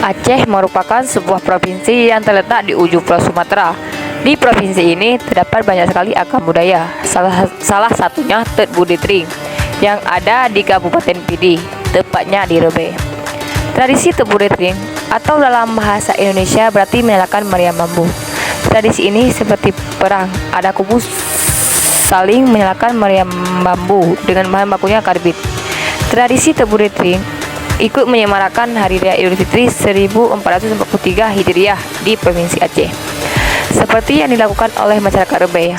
Aceh merupakan sebuah provinsi yang terletak di ujung Pulau Sumatera. Di provinsi ini terdapat banyak sekali agam budaya, salah satunya Tet Budi Tring yang ada di Kabupaten Pidi, tepatnya di Rebe. Tradisi Tet Budi Tring atau dalam bahasa Indonesia berarti menyalakan meriam bambu. Tradisi ini seperti perang, ada kubu saling menyalakan meriam bambu dengan bahan bakunya karbit. Tradisi Tet Budi Tring ikut menyemarakan Hari Raya Idul Fitri 1443 Hijriah di Provinsi Aceh, seperti yang dilakukan oleh masyarakat Rebe.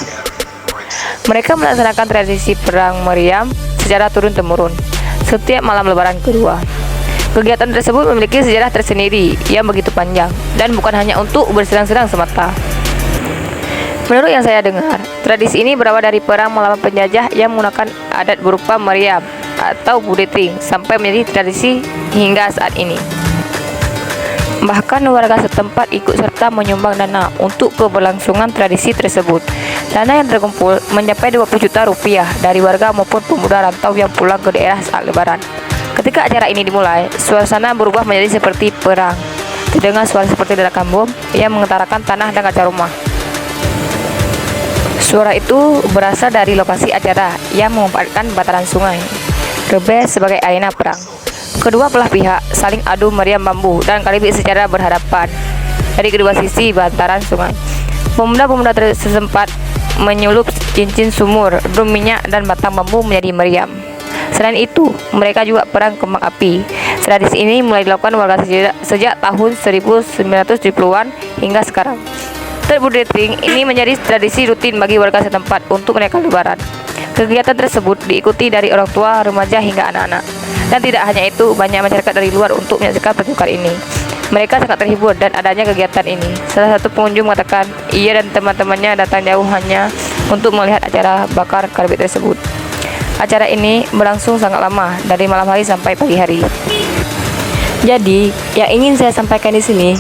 Mereka melaksanakan tradisi perang meriam secara turun-temurun setiap malam Lebaran kedua. Kegiatan tersebut memiliki sejarah tersendiri yang begitu panjang dan bukan hanya untuk bersenang-senang semata. Menurut yang saya dengar, tradisi ini berawal dari perang melawan penjajah yang menggunakan adat berupa meriam atau Budi Tring sampai menjadi tradisi hingga saat ini. Bahkan warga setempat ikut serta menyumbang dana untuk keberlangsungan tradisi tersebut. Dana yang terkumpul mencapai 20 juta rupiah dari warga maupun pemuda rantau yang pulang ke daerah saat Lebaran. Ketika acara ini dimulai, suasana berubah menjadi seperti perang. Terdengar suara seperti ledakan bom yang menggetarkan tanah dan kaca rumah. Suara itu berasal dari lokasi acara yang memanfaatkan bataran sungai Rebe sebagai arena perang. Kedua belah pihak saling adu meriam bambu dan karbit secara berhadapan dari kedua sisi bantaran sungai. Pemuda-pemuda sesempat menyulup cincin sumur, drum minyak dan batang bambu menjadi meriam. Selain itu, mereka juga perang kembang api. Tradisi ini mulai dilakukan warga sejak tahun 1970-an hingga sekarang. Tet Budi Tring ini menjadi tradisi rutin bagi warga setempat untuk merayakan Lebaran. Kegiatan tersebut diikuti dari orang tua, remaja hingga anak-anak. Dan tidak hanya itu, banyak masyarakat dari luar untuk menyaksikan pertunjukan ini. Mereka sangat terhibur dan adanya kegiatan ini. Salah satu pengunjung mengatakan ia dan teman-temannya datang jauh hanya untuk melihat acara bakar karbit tersebut. Acara ini berlangsung sangat lama, dari malam hari sampai pagi hari. Jadi, yang ingin saya sampaikan di sini,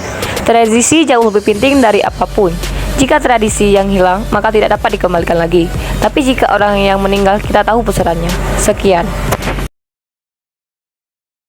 tradisi jauh lebih penting dari apapun. Jika tradisi yang hilang, maka tidak dapat dikembalikan lagi. Tapi jika orang yang meninggal, kita tahu pusarannya. Sekian.